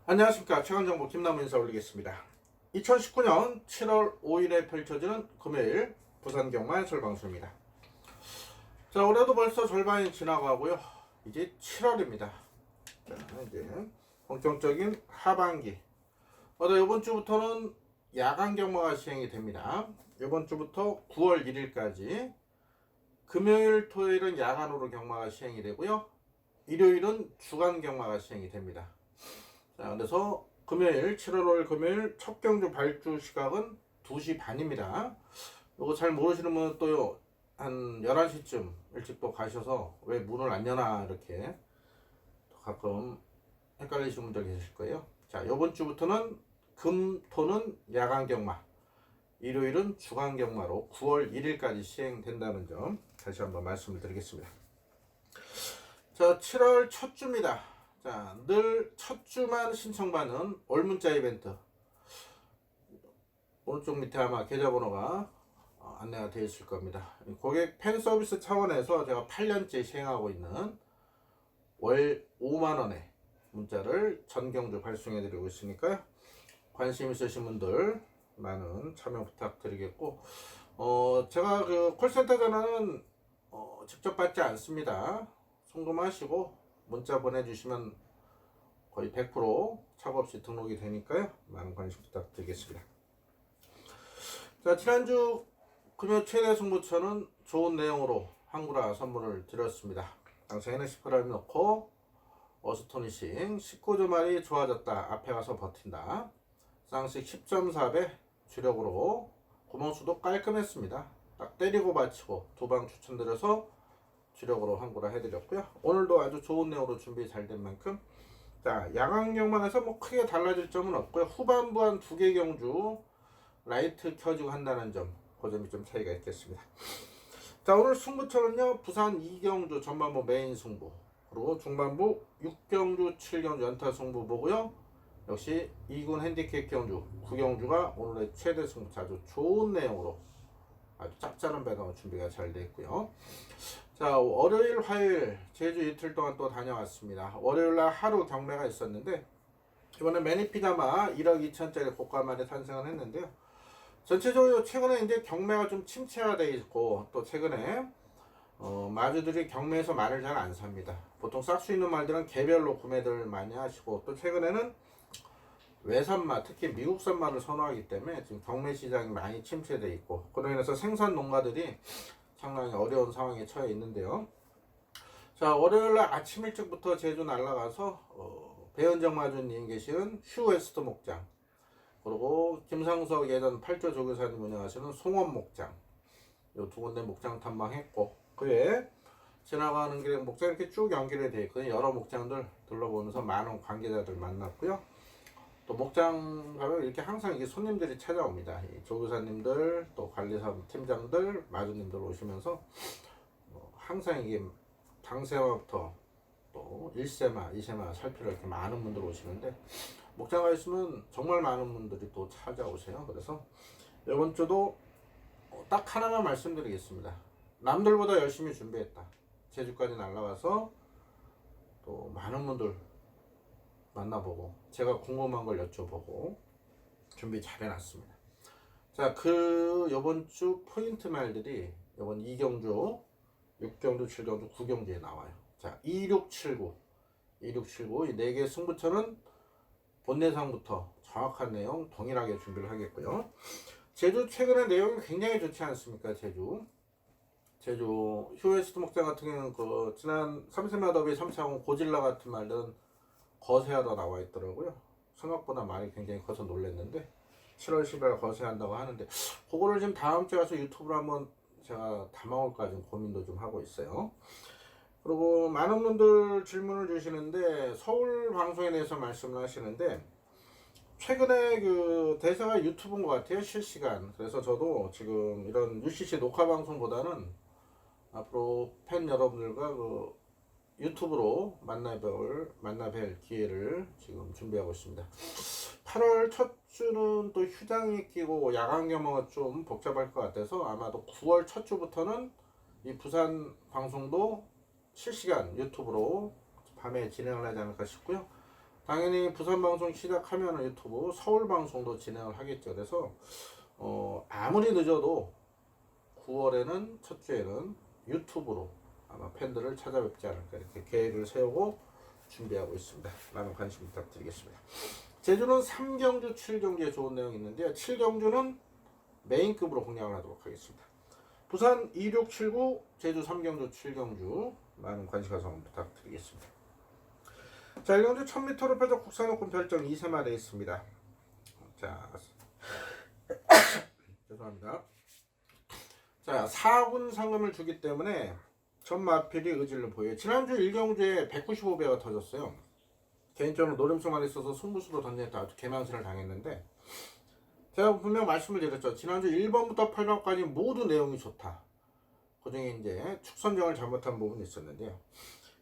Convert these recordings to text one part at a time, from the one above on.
안녕하십니까. 최강정보 김남우 인사 올리겠습니다. 2019년 7월 5일에 펼쳐지는 금요일 부산경마 해설방송입니다. 자, 올해도 벌써 절반이 지나가고요. 이제 7월입니다. 자, 이제 본격적인 하반기. 이번 주부터는 야간 경마가 시행이 됩니다. 이번 주부터 9월 1일까지 금요일, 토요일은 야간으로 경마가 시행이 되고요. 일요일은 주간 경마가 시행이 됩니다. 자, 그래서 금요일 7월 5일 금요일 첫 경주 발주 시각은 2시 반입니다. 이거 잘 모르시는 분은 또 한 11시쯤 일찍 또 가셔서 왜 문을 안 여나 이렇게 가끔 헷갈리시는 분들 계실 거예요. 자, 이번 주부터는 금, 토는 야간 경마, 일요일은 주간 경마로 9월 1일까지 시행된다는 점 다시 한번 말씀을 드리겠습니다. 자, 7월 첫 주입니다. 자, 늘 첫 주만 신청받는 올문자 이벤트. 오른쪽 밑에 아마 계좌번호가 안내가 되어 있을 겁니다. 고객 팬 서비스 차원에서 제가 8년째 시행하고 있는 월 5만원의 문자를 전경주 발송해 드리고 있으니까요. 관심 있으신 분들 많은 참여 부탁드리겠고, 제가 그 콜센터 전화는 직접 받지 않습니다. 송금하시고 문자 보내주시면 거의 100% 착오 없이 등록이 되니까요. 많은 관심 부탁드리겠습니다. 자, 지난주 금요 최대 승부처는 좋은 내용으로 한구라 선물을 드렸습니다. 당장에는 10g 넣고 어스토니싱 19주 말이 좋아졌다, 앞에 가서 버틴다, 쌍식 10.4배 주력으로 구멍수도 깔끔했습니다. 딱 때리고 받치고 두 방 추천드려서 주력으로 한구라 해드렸고요. 오늘도 아주 좋은 내용으로 준비 잘 된 만큼, 자, 야간 경마에서 뭐 크게 달라질 점은 없고요. 후반부 한 2개 경주 라이트 켜지고 한다는 점, 그 점이 좀 차이가 있겠습니다. 자, 오늘 승부처는요, 부산 2경주 전반부 메인 승부, 그리고 중반부 6경주 7경주 연타 승부 보고요. 역시 2군 핸디캡 경주 9경주가 오늘의 최대 승부처, 아주 좋은 내용으로 아주 짭짤한 배당으로 준비가 잘 되어 있고요. 자, 월요일, 화요일 제주 이틀 동안 또 다녀왔습니다. 월요일날 하루 경매가 있었는데, 이번에 매니피자마 1억 2천짜리 고가만에 탄생을 했는데요. 전체적으로 최근에 이제 경매가 좀 침체화되어 있고, 또 최근에 마주들이 경매에서 말을 잘 안 삽니다. 보통 싹 수 있는 말들은 개별로 구매들 많이 하시고, 또 최근에는 외산마, 특히 미국산 말을 선호하기 때문에 지금 경매 시장이 많이 침체되어 있고, 그로 인해서 생산 농가들이 상당히 어려운 상황에 처해 있는데요. 자, 월요일날 아침 일찍부터 제주 날아가서 배현정 마주님 계시는 휴웨스트 목장, 그리고 김상석 예전 8조 조교사님 운영하시는 송원 목장, 이 두 군데 목장 탐방했고, 그외에 지나가는 길에 목장 이렇게 쭉 연결이 되어 있거든요. 여러 목장들 둘러보면서 많은 관계자들 만났고요. 또 목장 가면 이렇게 항상 이게 손님들이 찾아옵니다. 조교사님들, 또 관리사 팀장들, 마주님들 오시면서 항상 이게 당세마부터 또 1세마, 2세마 살피러 이렇게 많은 분들 오시는데, 목장 가 있으면 정말 많은 분들이 또 찾아오세요. 그래서 이번 주도 딱 하나만 말씀드리겠습니다. 남들보다 열심히 준비했다. 제주까지 날라와서 또 많은 분들 만나보고 제가 궁금한 걸 여쭤보고 준비 잘 해놨습니다. 자, 이번 주 포인트 말들이 이번 2경주, 6경주, 7경주, 9경주에 나와요. 자, 2679 이 4개 승부처는 본내상부터 정확한 내용 동일하게 준비를 하겠고요. 제주 최근에 내용이 굉장히 좋지 않습니까? 제주 휴웨스트 목장 같은 경우는 그 지난 3세마 더비 3차원 고질라 같은 말들은 거세하다 나와 있더라고요. 생각보다 말이 굉장히 커서 놀랐는데, 7월 10일 거세한다고 하는데, 그거를 지금 다음 주에 가서 유튜브로 한번 제가 담아올까 좀 고민도 좀 하고 있어요. 그리고 많은 분들 질문을 주시는데, 서울 방송에 대해서 말씀을 하시는데, 최근에 그 대세가 유튜브인 것 같아요. 실시간. 그래서 저도 지금 이런 UCC 녹화 방송보다는 앞으로 팬 여러분들과 그 유튜브로 만나뵐 기회를 지금 준비하고 있습니다. 8월 첫 주는 또 휴장이 끼고 야간 경험은 좀 복잡할 것 같아서 아마도 9월 첫 주부터는 이 부산 방송도 실시간 유튜브로 밤에 진행을 하지 않을까 싶고요. 당연히 부산 방송 시작하면 유튜브, 서울 방송도 진행을 하겠죠. 그래서 아무리 늦어도 9월에는 첫 주에는 유튜브로 아마 팬들을 찾아뵙지 않을까 이렇게 계획을 세우고 준비하고 있습니다. 많은 관심 부탁드리겠습니다. 제주는 3경주 7경주에 좋은 내용이 있는데요. 7경주는 메인급으로 공략을 하도록 하겠습니다. 부산 2679, 제주 3경주 7경주 많은 관심 가성 부탁드리겠습니다. 자, 1경주 1000m로 펴져 국산 오픈 별점 2세마리 있습니다. 자, 죄송합니다. 자, 4군 상금을 주기 때문에 전 마필이 의지를 보여요. 지난주 1경주에 195배가 터졌어요. 개인적으로 노림수만 있어서 승부수로 던졌다 아주 개망신을 당했는데, 제가 분명 말씀을 드렸죠. 지난주 1번부터 8번까지 모두 내용이 좋다. 그 중에 이제 축선정을 잘못한 부분이 있었는데요.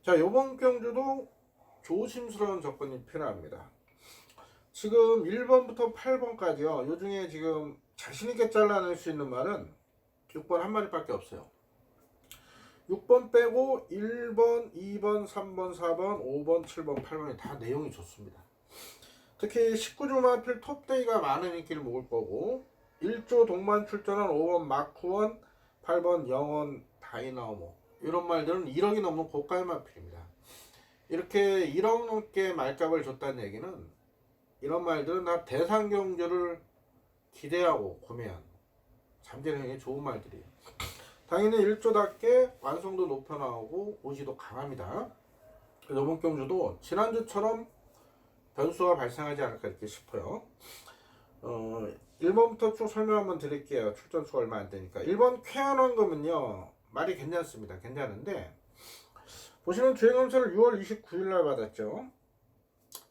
자, 요번 경주도 조심스러운 접근이 필요합니다. 지금 1번부터 8번까지요. 요 중에 지금 자신있게 잘라낼 수 있는 말은 6번 한 마리밖에 없어요. 6번 빼고 1번, 2번, 3번, 4번, 5번, 7번, 8번이 다 내용이 좋습니다. 특히 19주 마필 톱데이가 많은 인기를 먹을 거고 1조 동반 출전한 5번 마쿠원, 8번 영원 다이나모 이런 말들은 1억이 넘는 고가의 마필입니다. 이렇게 1억 넘게 말값을 줬다는 얘기는 이런 말들은 다 대상 경주를 기대하고 구매한 잠재력이 좋은 말들이에요. 당연히 1조답게 완성도 높여 나오고 의지도 강합니다. 이번 경주도 지난주처럼 변수가 발생하지 않을까 이렇게 싶어요. 1번부터 쭉 설명 한번 드릴게요. 출전수가 얼마 안 되니까. 1번 쾌한원금은요 말이 괜찮습니다. 괜찮은데 보시면 주행검사를 6월 29일 날 받았죠.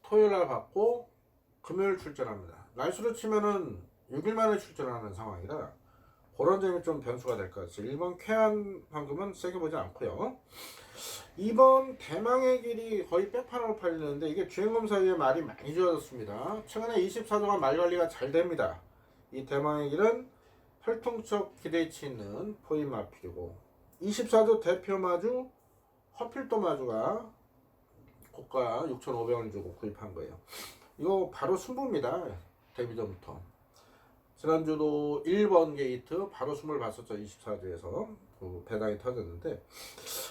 토요일 날 받고 금요일 출전합니다. 날수로 치면은 6일 만에 출전하는 상황이라 그런 점이 좀 변수가 될 것 같아요. 1번 쾌한 황금은 세게 보지 않고요. 2번 대망의 길이 거의 백판으로 팔리는데 이게 주행검사 이후에 말이 많이 좋아졌습니다. 최근에 24조간 말 관리가 잘 됩니다. 이 대망의 길은 혈통적 기대치 있는 포인 마필이고 24조 대표 마주 허필도 마주가 고가 6,500원 주고 구입한 거예요. 이거 바로 승부입니다. 데뷔 전부터. 지난주도 1번 게이트 바로 숨을 봤었죠. 24주에서 그 배당이 터졌는데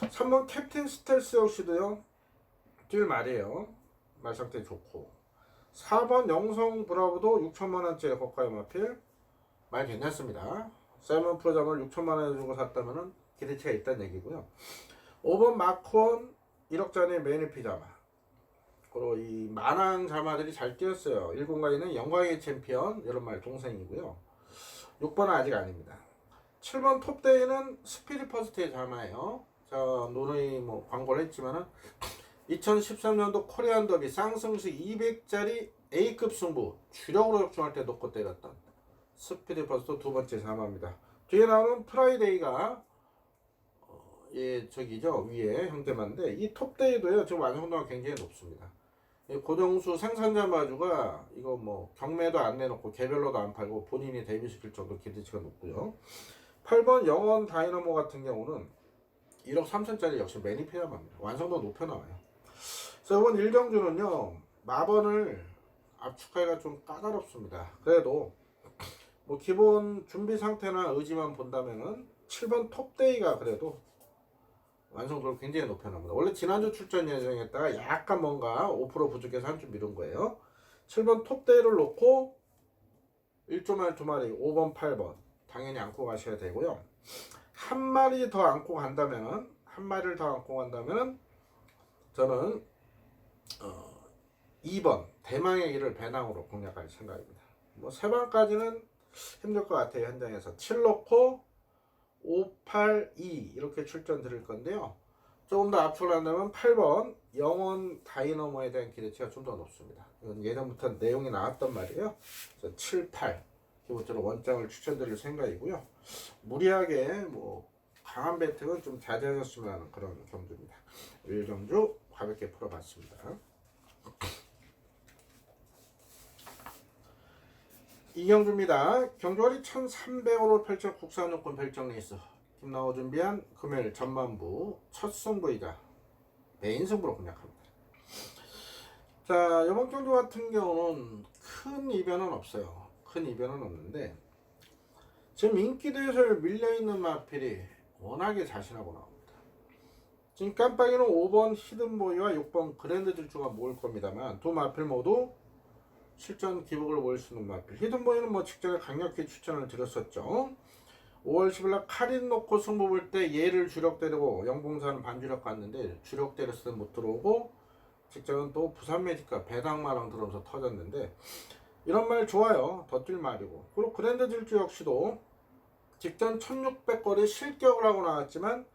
3번 캡틴 스텔스 역시도요 뛸 말이에요. 말 상태 좋고 4번 영성 브라보도 6천만원짜리 고가의 마필 말 괜찮습니다. 세븐 프로잠을 6천만원에 주고 샀다면 기대치가 있다는 얘기고요. 5번 마크원 1억짜리 메니피 자마 그리고 이 만왕 자마들이 잘 뛰었어요. 1군가에는 영광의 챔피언 이런 말 동생이고요. 6번은 아직 아닙니다. 7번 톱데이는 스피드 퍼스트의 자마예요. 자, 노르이 뭐 광고를 했지만은 2013년도 코리안 더비 쌍승식 200짜리 A급 승부 주력으로 역중할 때 놓고 때렸던 스피드 퍼스트 두 번째 자마입니다. 뒤에 나오는 프라이데이가 저기죠 위에 형태만데 이 톱데이도요 지금 완성도가 굉장히 높습니다. 고정수 생산자 마주가 이거 뭐 경매도 안 내놓고 개별로도 안 팔고 본인이 데뷔시킬 정도 기대치가 높고요. 8번 영원 다이너모 같은 경우는 1억 3천짜리 역시 매니페어입니다. 완성도 높여 나와요. 그래서 이번 1경주는요 마번을 압축하기가 좀 까다롭습니다. 그래도 뭐 기본 준비 상태나 의지만 본다면은 7번 톱데이가 그래도 완성도를 굉장히 높여납니다. 원래 지난주 출전 예정했다가 약간 뭔가 5% 부족해서 한 주 미룬 거예요. 7번 톱데이를 놓고 1조말 2마리 5번 8번 당연히 안고 가셔야 되고요. 한 마리 더 안고 간다면은 저는 2번 대망의 길을 배낭으로 공략할 생각입니다. 뭐 3번까지는 힘들 것 같아요. 현장에서 7 놓고 5, 8, 2 이렇게 출전 드릴 건데요. 조금 더 압축을 한다면 8번 영원 다이너모에 대한 기대치가 좀 더 높습니다. 이건 예전부터 내용이 나왔단 말이에요. 7, 8 기본적으로 원장을 추천드릴 생각이고요. 무리하게 뭐 강한 배팅은 좀 자제하셨으면 하는 그런 경주입니다. 1경주 가볍게 풀어봤습니다. 2경주입니다. 경주월이 1300으로 펼쳐 국산요건 별정 레이스 김나호 준비한 금요일 전반부 첫 승부이자 메인 승부로 공략합니다. 자, 이번 경주 같은 경우는 큰 이변은 없어요. 큰 이변은 없는데 지금 인기 대회를 밀려있는 마필이 워낙에 자신하고 나옵니다. 지금 깜빡이는 5번 히든보이와 6번 그랜드 질주가 모을 겁니다만 두 마필 모두 실전 기복을 보일 수 있는 마필. 히든보이는 뭐 직전에 강력히 추천을 드렸었죠. 5월 10일날 카린 놓고 승부 볼 때 얘를 주력 때리고 영봉사는 반주력 갔는데 주력 때렸을 때 못 들어오고 직전은 또 부산 매직과 배당마랑 들어오면서 터졌는데 이런 말 좋아요. 더 뛸 말이고. 그리고 그랜드 질주 역시도 직전 1600거리 실격을 하고 나왔지만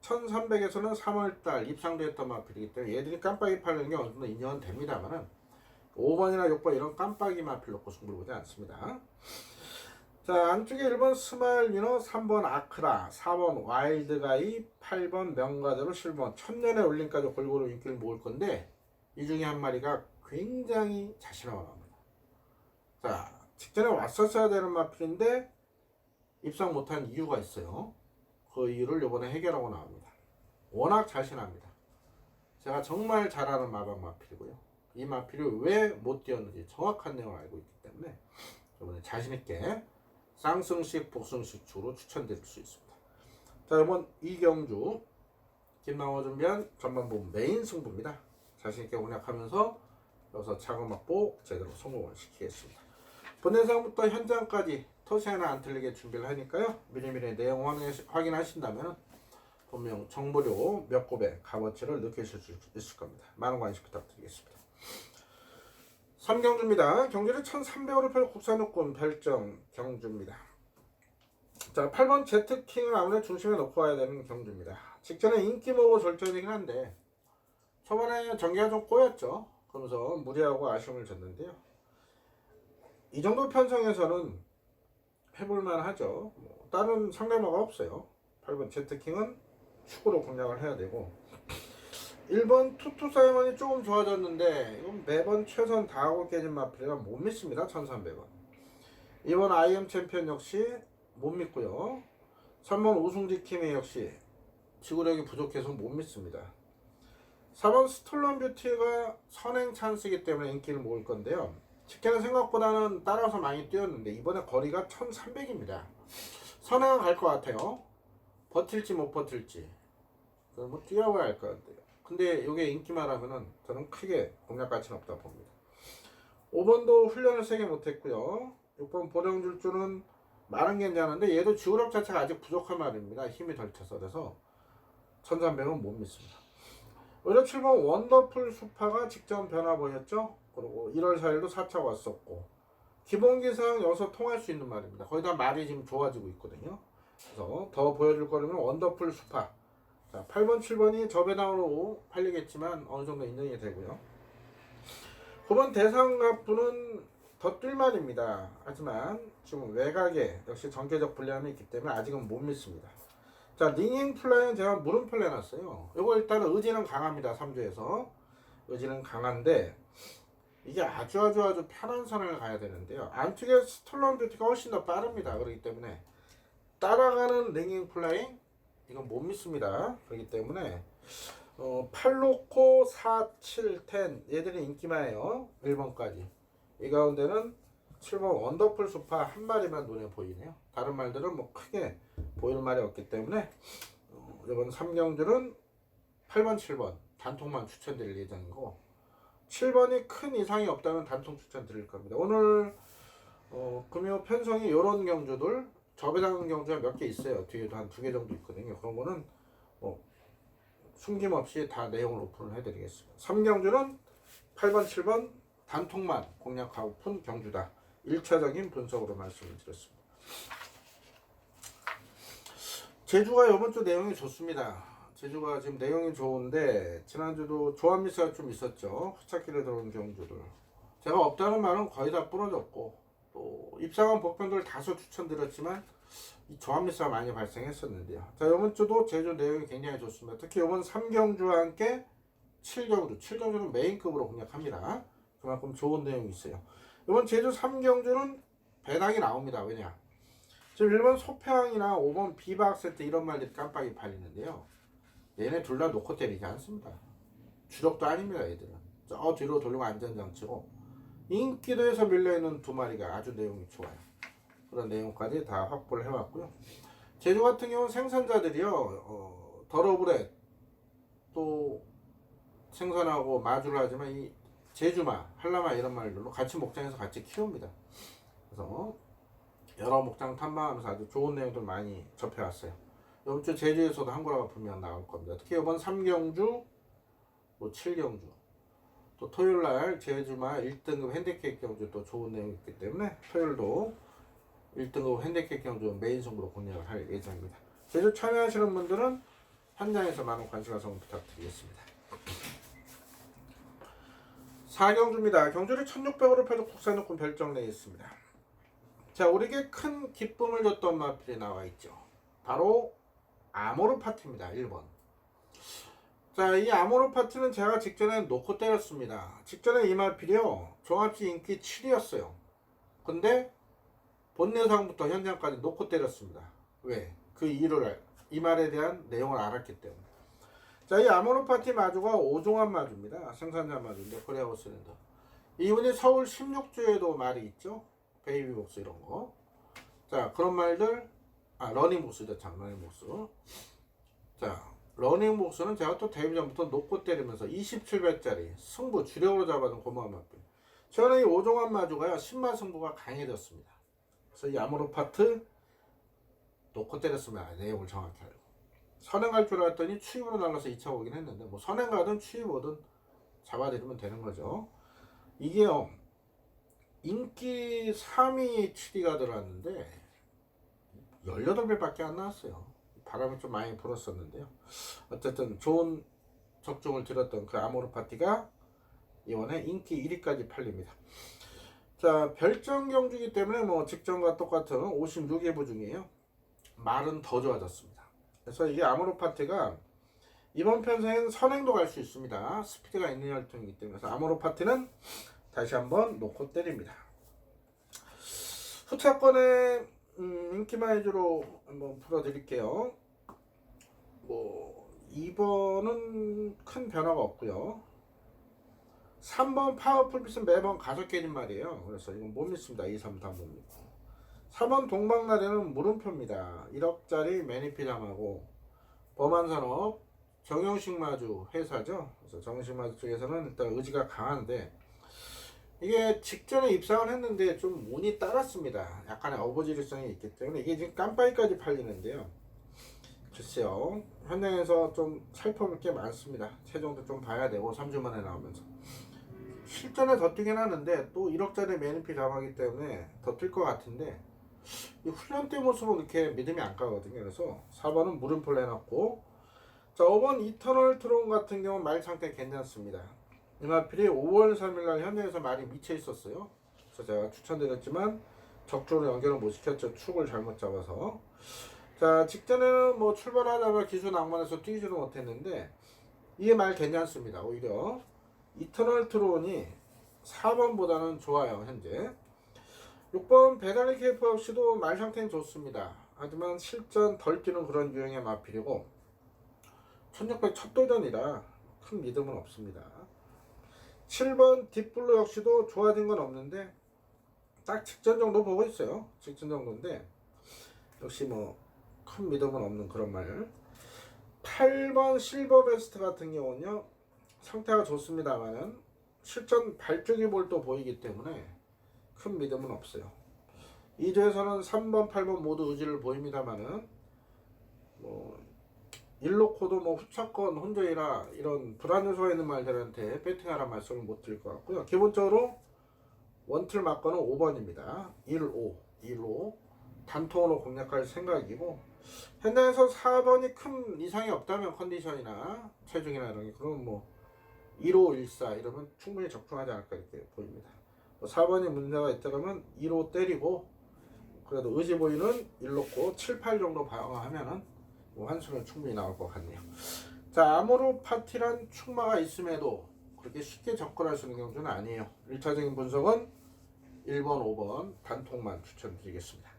1300에서는 3월달 입상됐던 마필이기 때문에 얘들이 깜빡이 팔리는 게 어느 정도 인정은 됩니다만은 5번이나 6번 이런 깜빡이 마필 놓고 승부를 보지 않습니다. 자, 안쪽에 1번 스마일 위너, 3번 아크라, 4번 와일드가이, 8번 명가대로 7번 천년의 올림까지 골고루 인기를 모을 건데 이 중에 한 마리가 굉장히 자신하고 나옵니다. 자, 직전에 왔었어야 되는 마필인데 입상 못한 이유가 있어요. 그 이유를 이번에 해결하고 나옵니다. 워낙 자신합니다. 제가 정말 잘 아는 마방 마필이고요. 이 마필이 왜 못 뛰었는지 정확한 내용을 알고 있기 때문에 이번에 자신있게 쌍승식, 복승식 주로 추천드릴 수 있습니다. 자, 이번 이경주 김나호 준비한 전반부 메인 승부입니다. 자신있게 공략하면서 여기서 자금 확보 제대로 성공을 시키겠습니다. 본대상부터 현장까지 토시 하나 안 틀리게 준비를 하니까요. 미리미리 내용 확인하신다면 분명 정보료 몇 곱의 값어치를 느끼실 수 있을 겁니다. 많은 관심 부탁드리겠습니다. 3경주입니다. 경주는 1300으로 펼 국산요건 별정 경주입니다. 자, 8번 제트킹을 아무래도 중심에 놓고 와야 되는 경주입니다. 직전에 인기모고 절전이긴 한데 초반에 전개가 좀 꼬였죠. 그러면서 무리하고 아쉬움을 줬는데요. 이 정도 편성에서는 해볼만 하죠. 뭐 다른 상대마가 없어요. 8번 제트킹은 축구로 공략을 해야 되고 1번 투투 사이먼이 조금 좋아졌는데 이건 매번 최선 다하고 깨진 마필이라 못 믿습니다. 1300원. 2번 IM 챔피언 역시 못 믿고요. 3번 우승지킴이 역시 지구력이 부족해서 못 믿습니다. 4번 스톨런 뷰티가 선행 찬스이기 때문에 인기를 모을 건데요. 직계는 생각보다는 따라서 많이 뛰었는데 이번에 거리가 1300입니다. 선행은 갈 것 같아요. 버틸지 못 버틸지 뭐 뛰어봐야 할 것 같아요. 근데 이게 인기만 하면은 저는 크게 공략 가치는 없다 봅니다. 5번도 훈련을 세게 못했고요. 6번 보령줄주는 말은 괜찮은데 얘도 지구력 자체가 아직 부족한 말입니다. 힘이 덜 차서. 그래서 1300은 못 믿습니다. 오히려 7번 원더풀 수파가 직전 변화 보였죠. 그리고 1월 4일도 4차 왔었고 기본기상 여기서 통할 수 있는 말입니다. 거의 다 말이 지금 좋아지고 있거든요. 그래서 더 보여줄 거라면 원더풀 수파. 자, 8번, 7번이 저배당으로 팔리겠지만 어느 정도 인정이 되고요. 9번 대상갑부는 더 뛸만입니다. 하지만 지금 외곽에 역시 전개적 불리함이 있기 때문에 아직은 못 믿습니다. 자, 링잉 플라이는 제가 물음표 내놨어요. 이거 일단 의지는 강합니다. 3주에서 의지는 강한데 이게 아주 편한 선을 가야 되는데요. 안쪽에 스톨런 뷰티가 훨씬 더 빠릅니다. 그렇기 때문에 따라가는 링잉 플라잉 이건 못 믿습니다. 그렇기 때문에 8놓고 4, 7, 10 얘들이 인기만해요. 1번까지. 이 가운데는 7번 원더풀 수파 한 마리만 눈에 보이네요. 다른 말들은 뭐 크게 보이는 말이 없기 때문에 이번 3경주는 8번, 7번 단통만 추천드릴 예정이고 7번이 큰 이상이 없다면 단통 추천드릴 겁니다. 오늘 금요 편성이 이런 경주들 저배당 경주가 몇 개 있어요. 뒤에도 한 2개 정도 있거든요. 그런 거는 숨김없이 다 내용을 오픈을 해드리겠습니다. 3경주는 8번, 7번 단통만 공략하고 푼 경주다. 1차적인 분석으로 말씀을 드렸습니다. 제주가 이번 주 내용이 좋습니다. 제주가 지금 내용이 좋은데 지난주도 조합 미스가 좀 있었죠. 후착길에 들어온 경주들. 제가 없다는 말은 거의 다 부러졌고 또 입상한 복편들 다소 추천드렸지만 이 조합미스가 많이 발생했었는데요. 자, 이번 주도 제주 내용이 굉장히 좋습니다. 특히 이번 3경주와 함께 7경주, 7경주는 메인급으로 공략합니다. 그만큼 좋은 내용이 있어요. 이번 제주 3경주는 배당이 나옵니다. 왜냐? 지금 1번 소평이나 5번 비박 세트 이런 말들이 깜빡이 팔리는데요. 얘네 둘 다 놓고 때리지 않습니다. 주력도 아닙니다. 얘들은 저 뒤로 돌리고 안전장치고 인기도에서 밀려있는 두 마리가 아주 내용이 좋아요. 그런 내용까지 다 확보를 해왔고요. 제주 같은 경우는 생산자들이요 더러브레 또 생산하고 마주를 하지만 이 제주마, 한라마 이런 말들로 같이 목장에서 같이 키웁니다. 그래서 여러 목장 탐방하면서 아주 좋은 내용들 많이 접해왔어요. 이번 주 제주에서도 한국어가 분명 나올 겁니다. 특히 이번 3경주, 뭐 7경주, 또 토요일날 제주마 1등급 핸디캡 경주 또 좋은 내용이 있기 때문에 토요일도 1등급 핸디캡 경주 메인 승부로 공략을 할 예정입니다. 제주 참여하시는 분들은 현장에서 많은 관심과 성원 부탁드리겠습니다. 4경주입니다. 경주를 1600으로 펴서 국산육군 별정 내에 있습니다. 자, 우리에게 큰 기쁨을 줬던 마필이 나와 있죠. 바로 아모르 파트입니다. 1번. 자, 이 아모르 파트는 제가 직전에 놓고 때렸습니다. 직전에 이 마필이요 종합지 인기 7이었어요. 근데 본내상부터 현장까지 놓고 때렸습니다. 왜? 그 이유를 이 말에 대한 내용을 알았기 때문에. 자, 이 아모르 파티 마주가 오종합 마주입니다. 생산자 마주인데 코리아고 실린더. 이분이 서울 16주에도 말이 있죠. 베이비복스 이런 거. 자, 그런 말들. 러닝복스죠. 참 러닝복스. 자, 러닝복스는 제가 또 데뷔 전부터 놓고 때리면서 27배짜리 승부 주력으로 잡아둔 고마운 맛bil. 최근에 이 오종합 마주가요 10만 승부가 강해졌습니다. 그래서 이 아모르 파트 놓고 때렸으면 내용을 정확히 알고 선행 갈 줄 알았더니 추입으로 날라서 2차 오긴 했는데 뭐 선행 가든 추입 오든 잡아들이면 되는 거죠. 이게요 인기 3위 7위가 들어왔는데 18배밖에 안 나왔어요. 바람이 좀 많이 불었었는데요. 어쨌든 좋은 적중을 들었던 그 아모르 파티가 이번에 인기 1위까지 팔립니다. 자, 별정 경주이기 때문에 뭐 직전과 똑같은 56회부 중이에요. 말은 더 좋아졌습니다. 그래서 이게 아모르 파티가 이번 편성에는 선행도 갈 수 있습니다. 스피드가 있는 혈통이기 때문에. 그래서 아모르 파티는 다시 한번 놓고 때립니다. 후차권의 인기마이즈로 한번 풀어드릴게요. 뭐 2번은 큰 변화가 없고요. 3번 파워풀빛은 매번 가속 깨진 말이에요. 그래서 이건 못 믿습니다. 2, 3 다 못 믿고. 4번 동방나래는 물음표입니다. 1억짜리 매니피담하고 범한산업 정영식 마주 회사죠. 그래서 정영식 마주 쪽에서는 일단 의지가 강한데 이게 직전에 입상을 했는데 좀 운이 따랐습니다. 약간의 어거지리성이 있기 때문에 이게 지금 깜빡이까지 팔리는데요. 글쎄요. 현장에서 좀 살펴볼 게 많습니다. 체중도 좀 봐야 되고 3주 만에 나오면서 실전에 더 뛰긴 하는데 또 1억짜리 매니피 담하기 때문에 더 뛸 것 같은데 이 훈련 때 모습은 그렇게 믿음이 안 가거든요. 그래서 4번은 물음표를 해놨고 자 5번 이터널 트론 같은 경우는 말 상태 괜찮습니다. 이 마필이 5월 3일날 현장에서 말이 미쳐 있었어요. 그래서 제가 추천드렸지만 적조로 연결을 못 시켰죠. 축을 잘못 잡아서. 자 직전에는 뭐 출발하자마자 기수 낭만에서 뛰지를 못했는데 이게 말 괜찮습니다. 오히려 이터널 트론이 4번보다는 좋아요. 현재 6번 배달리 케이프 없이도 말 상태는 좋습니다. 하지만 실전 덜 뛰는 그런 유형의 마필이고 1600 첫 도전이라 큰 믿음은 없습니다. 7번 딥블루 역시도 좋아진 건 없는데 딱 직전 정도 보고 있어요. 직전 정도인데 역시 뭐 큰 믿음은 없는 그런 말. 8번 실버 베스트 같은 경우는요 상태가 좋습니다만은 실전 발주기 볼도 보이기 때문에 큰 믿음은 없어요. 2조에서는 3번 8번 모두 의지를 보입니다만은 뭐 일로코도 뭐 후차권 혼조이라 이런 불안 요소가 있는 말들한테 배팅하라는 말씀을 못 드릴 것 같고요. 기본적으로 원틀 막거는 5번입니다. 1로 단통으로 공략할 생각이고 현장에서 4번이 큰 이상이 없다면 컨디션이나 체중이나 이런 게 그러면 뭐 1호 14 이러면 충분히 적중하지 않을까 이렇게 보입니다. 4번이 문제가 있다 그러면 2로 때리고 그래도 의지 보이는 1 놓고 7, 8 정도 방어하면은 환수는 충분히 나올 것 같네요. 자, 아모르 파티란 충마가 있음에도 그렇게 쉽게 접근할 수 있는 경주는 아니에요. 1차적인 분석은 1번, 5번 단통만 추천드리겠습니다.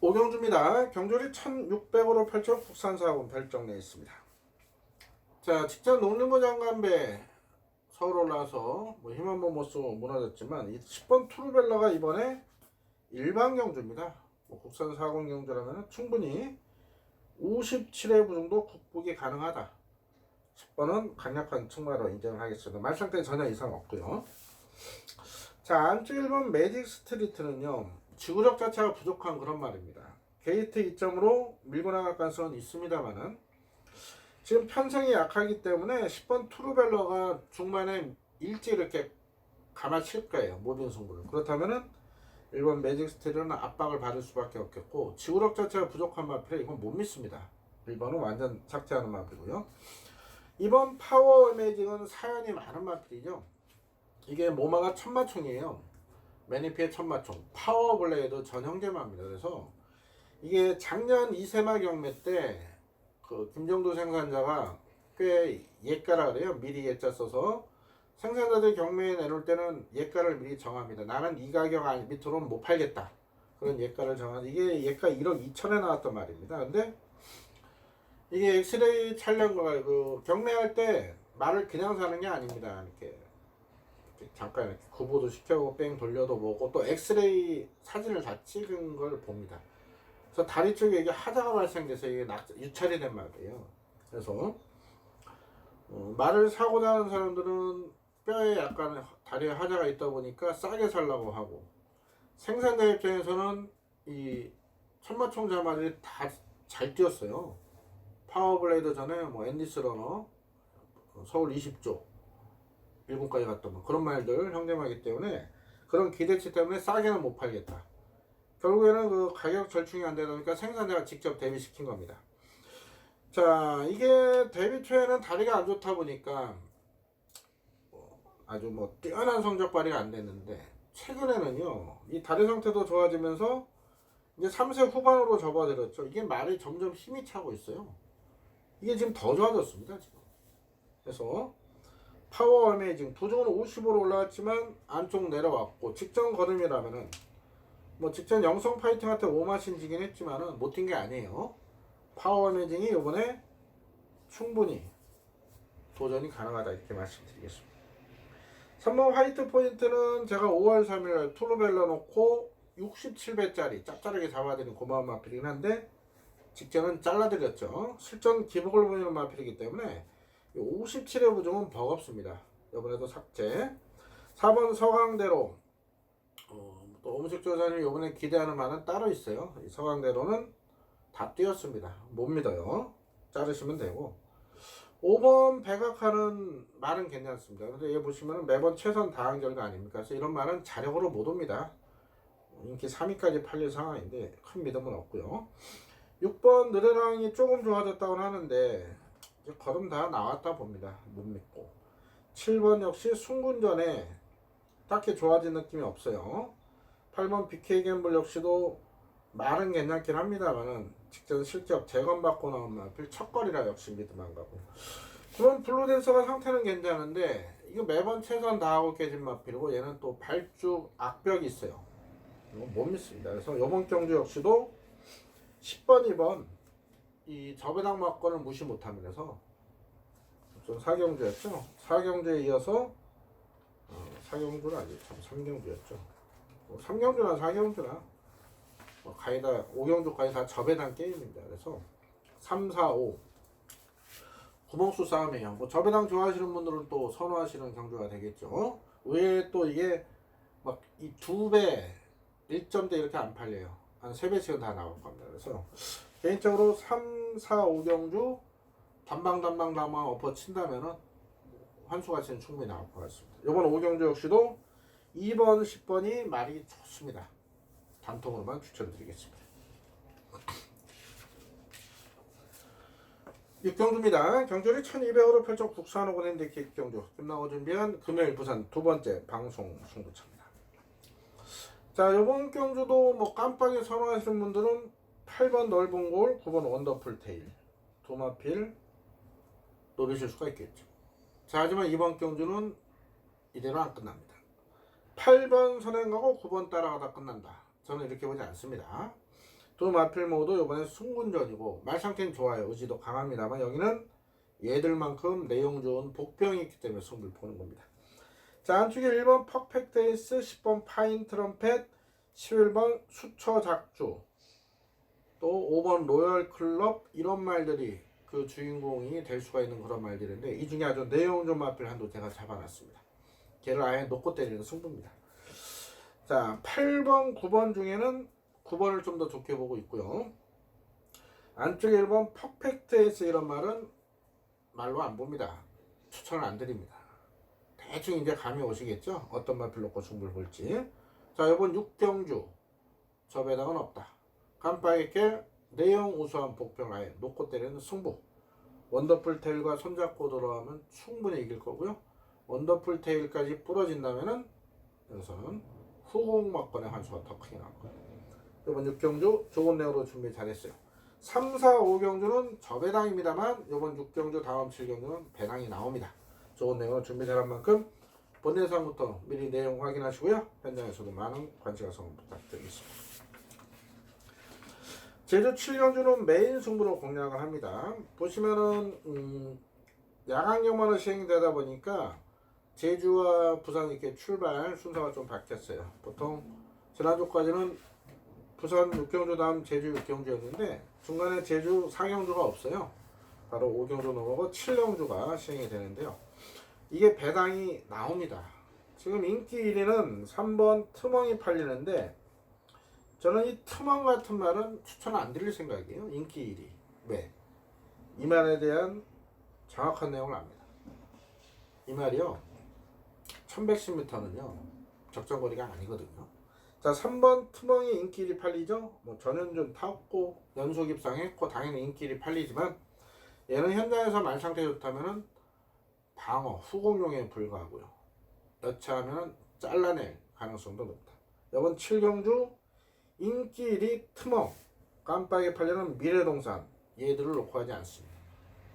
5경주입니다. 경주리 1600으로 펼쳐 국산사하고 별정내에 있습니다. 자, 직전 농림부 장관배 서울 올라와서 힘한번 못 쓰고 무너졌지만 이 10번 투르벨라가 이번에 일반 경주입니다. 국산 40 경주라면 충분히 57회 부정도 국북이 가능하다. 10번은 강력한 측마로 인정을 하겠습니다. 말상태 전혀 이상 없고요. 자, 안쪽 1번 매직 스트리트는요, 지구력 자체가 부족한 그런 말입니다. 게이트 2점으로 밀고 나갈 가능성은 있습니다만은 지금 편성이 약하기 때문에 10번 투르벨러가 중반에 일찍 이렇게 감아칠 거예요. 모든 승부를. 그렇다면은 1번 매직 스트리트는 압박을 받을 수밖에 없겠고, 지구력 자체가 부족한 마필에 이건 못 믿습니다. 1번은 완전 삭제하는 마필이고요. 2번 파워 이미징은 사연이 많은 마필이죠. 이게 모마가 천마총이에요. 매니피의 천마총. 파워 블레이드 전형제마입니다. 그래서 이게 작년 이세마 경매 때 그 김정도 생산자가 꽤 예가라 그래요. 미리 예자 써서 생산자들 경매에 내놓을 때는 예가를 미리 정합니다. 나는 이 가격 밑으로는 못 팔겠다. 그런 예가를 정하는, 이게 예가 1억 2천에 나왔단 말입니다. 근데 이게 엑스레이 촬영과 그 경매할 때 말을 그냥 사는 게 아닙니다. 이렇게 잠깐 이렇게 구보도 시켜고 뺑 돌려도 보고 또 엑스레이 사진을 다 찍은 걸 봅니다. 그래서 다리 쪽에 이게 하자가 발생돼서 이게 유찰이 된 말이에요. 그래서 말을 사고자 하는 사람들은 뼈에 약간 다리에 하자가 있다 보니까 싸게 살라고 하고, 생산자 입장에서는 이 천마총 자말이 다 잘 뛰었어요. 파워블레이드 전에 뭐 앤디스 러너, 서울 20조 일본까지 갔던 뭐 그런 말들 형제마기 때문에 그런 기대치 때문에 싸게는 못 팔겠다. 결국에는 그 가격 절충이 안 되다 보니까 생산자가 직접 대비시킨 겁니다. 자, 이게 데뷔 초에는 다리가 안 좋다 보니까 아주 뭐 뛰어난 성적 발휘가 안 됐는데, 최근에는요 이 다리 상태도 좋아지면서 이제 3세 후반으로 접어들었죠. 이게 말이 점점 힘이 차고 있어요. 이게 지금 더 좋아졌습니다 지금. 그래서 파워 어메이징 부종은 50으로 올라왔지만 안쪽 내려왔고, 직전 걸음이라면은 뭐 직전 영성 파이팅한테 5마신 지긴 했지만은 못 뛴 게 아니에요. 파워 어메이징이 이번에 충분히 도전이 가능하다 이렇게 말씀드리겠습니다. 3번 화이트 포인트는 제가 5월 3일 투르벨러 놓고 67배짜리 짭짤하게 잡아드린 고마운 마필이긴 한데 직전은 잘라드렸죠. 실전 기복을 보이는 마필이기 때문에 57의 부종은 버겁습니다. 이번에도 삭제. 4번 서강대로 또 음식조사님 이번에 기대하는 말은 따로 있어요. 이 서강대로는 다 뛰었습니다. 못 믿어요. 자르시면 되고. 5번 백악하는 말은 괜찮습니다. 근데 여기 보시면 매번 최선 다한 결과 아닙니까? 그래서 이런 말은 자력으로 못 옵니다. 인기 3위까지 팔릴 상황인데 큰 믿음은 없고요. 6번 느레랑이 조금 좋아졌다고 하는데 이제 걸음 다 나왔다 봅니다. 못 믿고. 7번 역시 순군전에 딱히 좋아진 느낌이 없어요. 8번 BK 갬블 역시도 말은 괜찮긴 합니다만은 직전 실적 재검받고 나온 마필 첫거리라 역시 믿음 안 가고. 그럼 블루댄서가 상태는 괜찮은데 이거 매번 최선 다하고 깨진 마필이고, 얘는 또 발주 악벽이 있어요. 이거 못 믿습니다. 그래서 이번 경주 역시도 10번, 2번 이 저배당 막권을 무시 못합니다. 그래서 좀 4경주였죠. 4경주에 이어서 4경주는 아니죠. 참 3경주였죠. 3경주나 4경주나 거의 다 5경주까지 다 저배당 게임입니다. 그래서 3, 4, 5 구멍수 싸움이에요. 뭐 저배당 좋아하시는 분들은 또 선호하시는 경주가 되겠죠. 왜 또 이게 막 이 2배 1점대 이렇게 안 팔려요. 한 3배씩은 다 나올 겁니다. 그래서 개인적으로 3, 4, 5경주 단방 엎어 친다면은 환수가치는 충분히 나올 것 같습니다. 이번 5경주 역시도 2번, 10번이 말이 좋습니다. 단통으로만 추천드리겠습니다. 육경주입니다. 경주를 1200으로 펼쳐 국산호군 핸디캡 경주 끝나고 준비한 금요일 부산 두 번째 방송 승부차입니다. 자, 이번 경주도 뭐 깜빡이 선호하시는 분들은 8번 넓은 골, 9번 원더풀 테일, 도마필 노리실 수가 있겠죠. 자, 하지만 이번 경주는 이대로 안 끝납니다. 8번 선행하고 9번 따라가다 끝난다. 저는 이렇게 보지 않습니다. 도마필 모두 이번에 승군전이고 말 상태는 좋아요. 의지도 강합니다만 여기는 얘들만큼 내용 좋은 복병이 있기 때문에 승부를 보는 겁니다. 자, 안쪽에 1번 퍼펙트 에이스, 10번 파인 트럼펫, 11번 수처 작주, 또 5번 로열 클럽, 이런 말들이 그 주인공이 될 수가 있는 그런 말들인데 이 중에 아주 내용 좋은 마필 한도 제가 잡아놨습니다. 걔를 아예 놓고 때리는 승부입니다. 자, 8번, 9번 중에는 9번을 좀 더 좋게 보고 있고요. 안쪽에 1번 퍼펙트 에이스, 이런 말은 말로 안 봅니다. 추천을 안 드립니다. 대충 이제 감이 오시겠죠? 어떤 마필 놓고 승부를 볼지. 자, 이번 6경주 저 배당은 없다. 깜빡이게 내용 우수한 복병 아예 놓고 때리는 승부. 원더풀 테일과 손잡고 돌아가면 충분히 이길 거고요. 원더풀 테일까지 부러진다면은 여기서는 후공막건의 환수가 더 크게 나올 거예요. 이번 6경주 좋은 내용으로 준비 잘했어요. 3, 4, 5경주는 저배당입니다만 이번 6경주 다음 7경주는 배당이 나옵니다. 좋은 내용으로 준비 잘한 만큼 본예상부터 미리 내용 확인하시고요. 현장에서도 많은 관심 가성 부탁드리겠습니다. 제주 7경주는 메인 승부로 공략을 합니다. 보시면은 야간경마로 시행되다 보니까 제주와 부산 이렇게 출발 순서가 좀 바뀌었어요. 보통 지난주까지는 부산 6경주 다음 제주 6경주였는데 중간에 제주 4경주가 없어요. 바로 5경주 넘어가고 7경주가 시행이 되는데요. 이게 배당이 나옵니다. 지금 인기 1위는 3번 트멍이 팔리는데 저는 이 트멍 같은 말은 추천 안 드릴 생각이에요. 인기 1위. 왜? 이 말에 대한 정확한 내용을 압니다. 이 말이요. 1110m는요. 적정거리가 아니거든요. 자, 3번 트멍이 인기 1위 팔리죠. 뭐 전연준 탔고 연속 입상했고 당연히 인기 1위 팔리지만 얘는 현장에서 말 상태 좋다면은 방어, 후공용에 불과하고요. 여차하면 잘라낼 가능성도 높다. 이번 7경주 인기 1위 트멍, 깜빡이 팔려는 미래동산, 얘들을 놓고 하지 않습니다.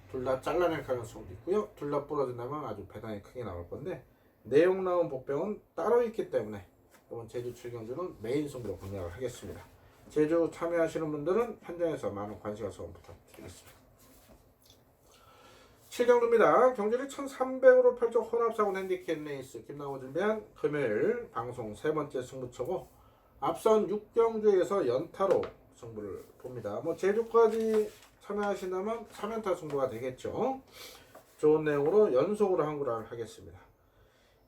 둘 다 잘라낼 가능성도 있고요. 둘 다 부러진다면 아주 배당이 크게 나올 건데 내용 나온 복병은 따로 있기 때문에 이번 제주 7경주는 메인 승부로 공략을 하겠습니다. 제주 참여하시는 분들은 현장에서 많은 관심 가성 부탁드리겠습니다. 7경주입니다. 경주를 1300으로 펼쳐 혼합사고 핸디캡 레이스 김나고 준비한 금요일 방송 세 번째 승부처고 앞선 6경주에서 연타로 승부를 봅니다. 뭐 제주까지 참여하신다면 3연타 승부가 되겠죠. 좋은 내용으로 연속으로 한구를 하겠습니다.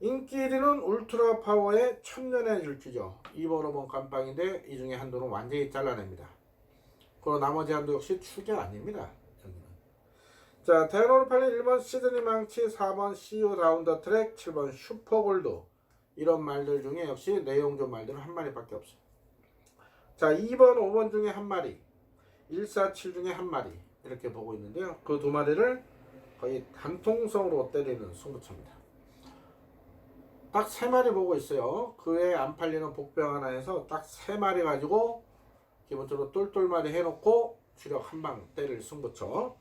인기 1위는 울트라 파워의 천년의 질주죠. 2번, 5번 깜빵인데 이 중에 한도는 완전히 잘라냅니다. 그리고 나머지 한도 역시 추격 아닙니다. 자, 대로로 팔린 1번 시드니 망치, 4번 CU 다운 더 트랙, 7번 슈퍼골드, 이런 말들 중에 역시 내용 좋은 말들은 한 마리밖에 없어요. 자, 2번, 5번 중에 한 마리, 147 중에 한 마리 이렇게 보고 있는데요. 그 두 마리를 거의 단통성으로 때리는 승부처입니다. 딱 3마리 보고 있어요. 그 외에 안 팔리는 복병 하나에서 딱 3마리 가지고 기본적으로 똘똘마리 해놓고 주력 한 방 때릴 승부처.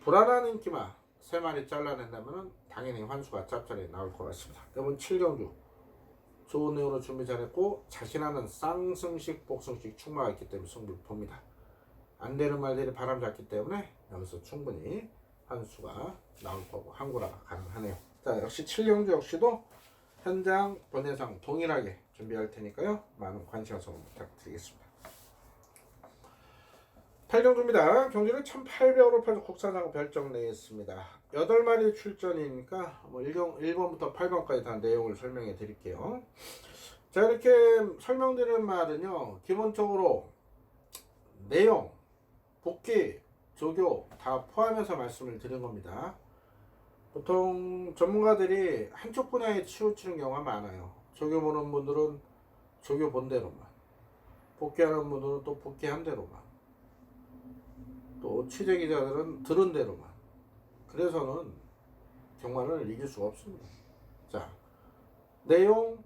불안한 인기마 3마리 잘라낸다면 당연히 환수가 짭짤하게 나올 것 같습니다. 이번 7경주 좋은 내용으로 준비 잘했고 자신하는 쌍승식 복승식 충마가 있기 때문에 승부를 봅니다. 안 되는 말들이 바람 잡기 때문에 여기서 충분히 환수가 나올 거고 항구라가 가능하네요. 자, 역시 7경주 역시도 현장 번외상 동일하게 준비할 테니까요. 많은 관심 가성 부탁드리겠습니다. 8경주입니다. 경주를 1800으로 펴서 국산하고 별정 내겠습니다. 8마리 출전이니까 뭐 1번부터 8번까지 다 내용을 설명해 드릴게요. 자, 이렇게 설명드리는 말은요. 기본적으로 내용, 복귀, 조교 다 포함해서 말씀을 드린 겁니다. 보통 전문가들이 한쪽 분야에 치우치는 경우가 많아요. 조교 보는 분들은 조교 본 대로만, 복귀하는 분들은 또 복귀한 대로만, 또 취재기자들은 들은 대로만 그래서는 경마를 이길 수가 없습니다. 자, 내용,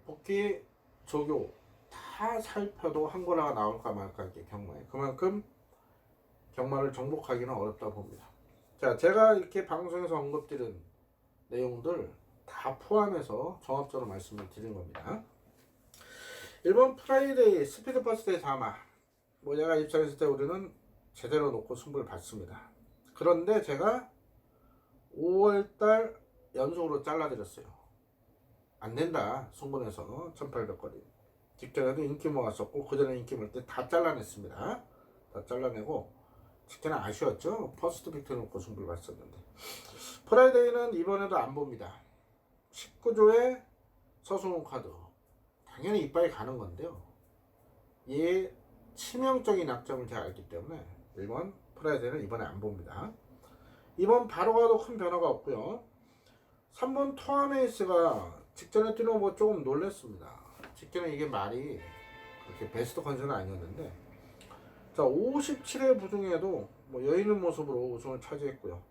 복귀, 조교 다 살펴도 한 거라가 나올까 말까 이게 경마에. 그만큼 경마를 정복하기는 어렵다 봅니다. 자, 제가 이렇게 방송에서 언급드린 내용들 다 포함해서 종합적으로 말씀을 드린 겁니다. 일본 프라이데이 스피드 버스데이 자마 뭐 제가 입장했을 때 우리는 제대로 놓고 승부를 봤습니다. 그런데 제가 5월달 연속으로 잘라드렸어요. 안된다. 승분해서 1800거리 직전에도 인기 모았었고 그전에 인기 모을 때 다 잘라냈습니다. 다 잘라내고 직전에 아쉬웠죠. 퍼스트 빅트 놓고 승부를 봤었는데 프라이데이는 이번에도 안 봅니다. 19조의 서승훈 카드 당연히 이빨이 가는 건데요. 얘 치명적인 약점을 제가 알기 때문에 1번 프라이데이는 이번에 안 봅니다. 2번 바로 가도 큰 변화가 없고요. 3번 토아메이스가 직전에 뛰는 거 조금 놀랬습니다. 직전에 이게 말이 그렇게 베스트 컨디션은 아니었는데 자 57회 부중에도 뭐 여유있는 모습으로 우승을 차지했고요.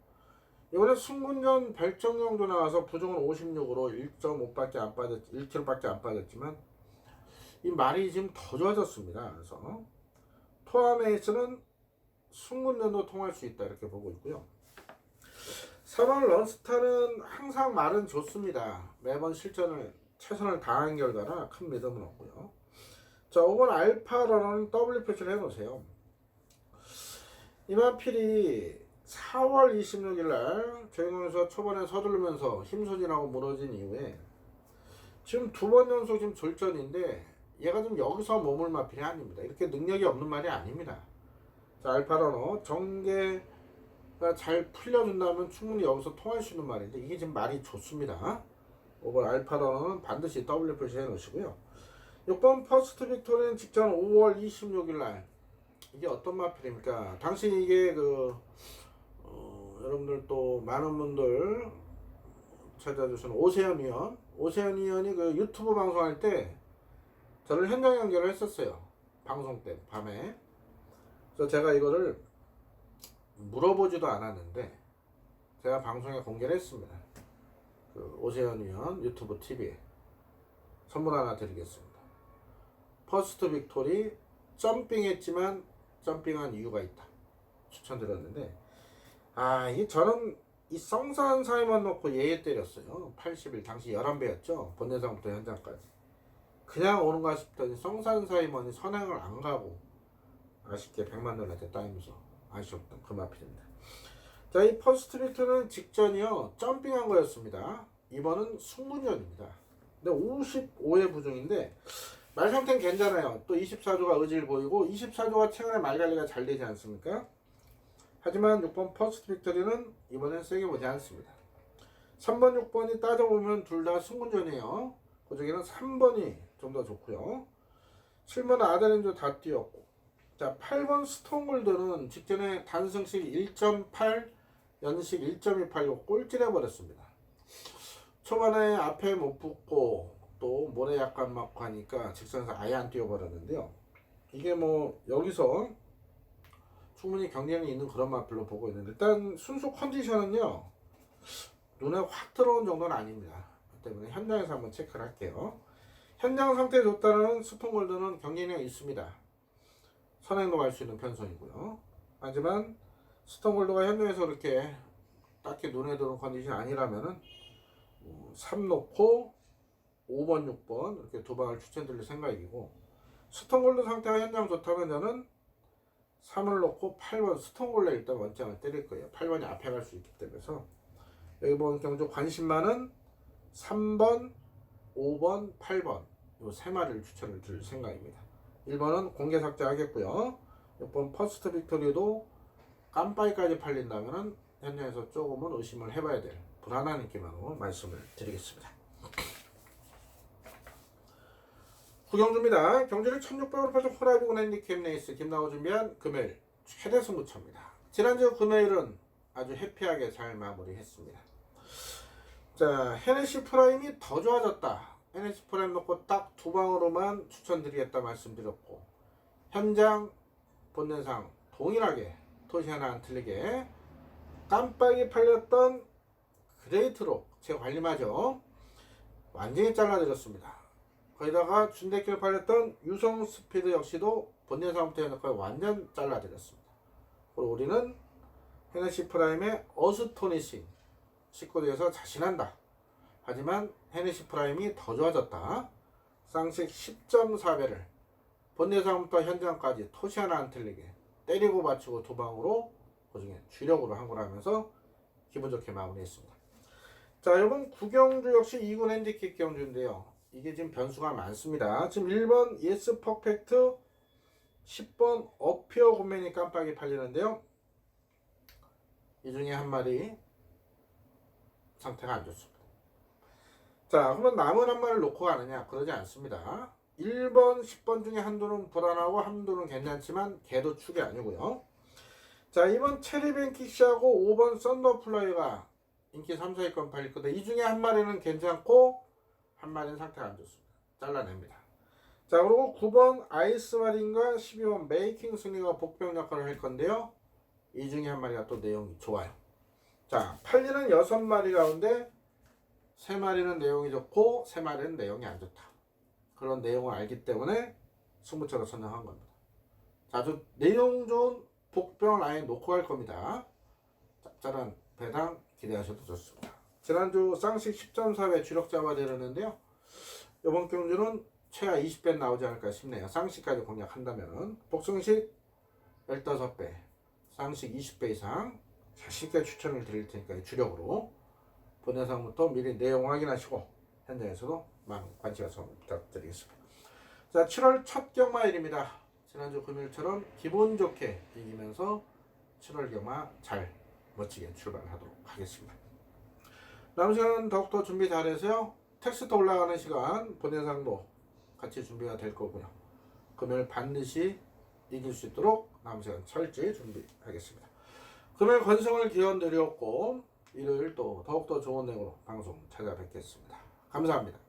이번에 승군전 별정용도 나와서 부중은 56으로 1.5밖에 안 빠졌, 1kg밖에 안 빠졌지만 이 말이 지금 더 좋아졌습니다. 그래서 토아메이스는 승군전도 통할 수 있다 이렇게 보고 있고요. 3번 런스타는 항상 말은 좋습니다. 매번 실전을 최선을 다한 결과라 큰 믿음은 없고요. 자 5번 알파러는 더블 표시를 해놓으세요. 이만필이 4월 26일날 조용하면서 초반에 서두르면서 힘소진하고 무너진 이후에 지금 2번 연속 지금 졸전인데 얘가 좀 여기서 머물 마필이 아닙니다. 이렇게 능력이 없는 말이 아닙니다. 자 알파러너 정계가 잘 풀려준다면 충분히 여기서 통할 수 있는 말인데 이게 지금 말이 좋습니다. 5번 알파러너는 반드시 W 표시해 놓으시고요. 6번 퍼스트 빅토리는 직전 5월 26일날 이게 어떤 마필입니까? 당시 이게 여러분들 또 많은 분들 찾아주신 오세현 의원이 그 유튜브 방송할 때 저를 현장 연결을 했었어요. 방송 때 밤에. 그래서 제가 이거를 물어보지도 않았는데 제가 방송에 공개를 했습니다. 그 오세현 의원 유튜브 TV에 선물 하나 드리겠습니다. 퍼스트 빅토리 점핑했지만 점핑한 이유가 있다 추천드렸는데 이게 저는 이 성산 사이만 놓고 예에 때렸어요. 80일 당시 11배였죠. 본대상부터 현장까지 그냥 오는가 싶더니 성산 사이먼이 선행을 안 가고 아쉽게 100만 원한테 따이면서 아쉬웠던 그 마필입니다. 자, 이 퍼스트 빅토리는 직전이요 점핑한 거였습니다. 이번은 승문전입니다. 근데 55회 부중인데 말 상태는 괜찮아요. 또 24조가 의지를 보이고 24조가 최근에 말 관리가 잘 되지 않습니까? 하지만 6번 퍼스트 빅토리는 이번엔 세게 보지 않습니다. 3번 6번이 따져보면 둘 다 승문전이에요. 그 중에는 3번이 좀 더 좋고요. 7번 아드렌조 다 뛰었고 자 8번 스톤골드는 직전에 단승식 1.8 연식 1.28로 꼴찌를 해버렸습니다. 초반에 앞에 못 붙고 또 모래 약간 맞고 하니까 직선에서 아예 안 뛰어버렸는데요. 이게 뭐 여기서 충분히 경쟁이 있는 그런 마필로 보고 있는데 일단 순수 컨디션은요 눈에 확 들어온 정도는 아닙니다. 때문에 현장에서 한번 체크를 할게요. 현장 상태 좋다는 스톤골드는 경쟁력이 있습니다. 선행도 갈 수 있는 편성이고요. 하지만 스톤골드가 현장에서 그렇게 딱히 눈에 들어온 컨디션이 아니라면은 3 놓고 5번 6번 이렇게 두 방을 추천드릴 생각이고 스톤골드 상태가 현장 좋다면 저는 3을 놓고 8번 스톤골드 일단 원장을 때릴 거예요. 8번이 앞에 갈 수 있기 때문에 여기 보면 경주 관심 많은 3번 5번 8번 요 세 마리를 추천을 드릴 생각입니다. 1번은 공개 삭제하겠고요. 6번 퍼스트 빅토리도 깜빡이까지 팔린다면 현장에서 조금은 의심을 해봐야 될 불안한 인기만으로 말씀을 드리겠습니다. 구경주입니다. 경주를 1600으로 펼쳐 호라이브군 핸디캡 레이스 김나호 준비한 금요일 최대 승부처입니다. 지난주 금요일은 아주 해피하게 잘 마무리했습니다. 자, 헤네시 프라임이 더 좋아졌다. 헤네시 프라임 놓고 딱 두 방으로만 추천드리겠다 말씀드렸고 현장 본연상 동일하게 토시 하나 안 틀리게 깜빡이 팔렸던 그레이트록 제 관리마저 완전히 잘라드렸습니다. 거기다가 준대길 팔렸던 유성 스피드 역시도 본네상부터 해놓고 완전 잘라드렸습니다. 그리고 우리는 헤네시 프라임의 어스토니싱 19대에서 자신한다. 하지만 헤네시 프라임이 더 좋아졌다. 쌍식 10.4배를 본네상부터 현장까지 토시 하나 안 틀리게 때리고 받치고 두 방으로 그중에 주력으로 한 거라면서 기분 좋게 마무리했습니다. 자, 이번 구경주 역시 2군 핸디캡 경주인데요. 이게 지금 변수가 많습니다. 지금 1번 예스 퍼펙트, 10번 어피어 굿맨이 깜빡이 팔리는데요. 이 중에 한 마리 상태가 안 좋습니다. 자, 그러면 남은 한 마리를 놓고 가느냐? 그러지 않습니다. 1번, 10번 중에 한두는 불안하고 한두는 괜찮지만 걔도 축이 아니고요. 자, 이번 체리뱅키시하고 5번 썬더플라이가 인기 3, 4위권 팔릴 건데 이 중에 한 마리는 괜찮고 한 마리는 상태가 안 좋습니다. 잘라냅니다. 자, 그리고 9번 아이스마린과 12번 메이킹 승리가 복병 역할을 할 건데요. 이 중에 한 마리가 또 내용이 좋아요. 자, 팔리는 6마리 가운데 3마리는 내용이 좋고 3마리는 내용이 안 좋다. 그런 내용을 알기 때문에 승부처로 선정한 겁니다. 자, 아주 내용 좋은 복병 라인 놓고 갈 겁니다. 짭짤한 배당 기대하셔도 좋습니다. 지난주 쌍식 10.4배 주력 잡아야 되는데요. 이번 경주는 최하 20배 나오지 않을까 싶네요. 쌍식까지 공략한다면 복승식 15배, 쌍식 20배 이상 자신있게 추천을 드릴 테니까 주력으로 본영상부터 미리 내용 확인하시고 현장에서도 많은 관심 부탁드리겠습니다. 자, 7월 첫 경마일입니다. 지난주 금요일처럼 기분 좋게 이기면서 7월 경마 잘 멋지게 출발하도록 하겠습니다. 남은 시간 더욱더 준비 잘해서요. 텍스트 올라가는 시간 본영상도 같이 준비가 될 거고요. 금요일 반드시 이길 수 있도록 남은 시간 철저히 준비하겠습니다. 금요일 건승을 기원 드렸고 일요일 또 더욱더 좋은 내용으로 방송 찾아뵙겠습니다. 감사합니다.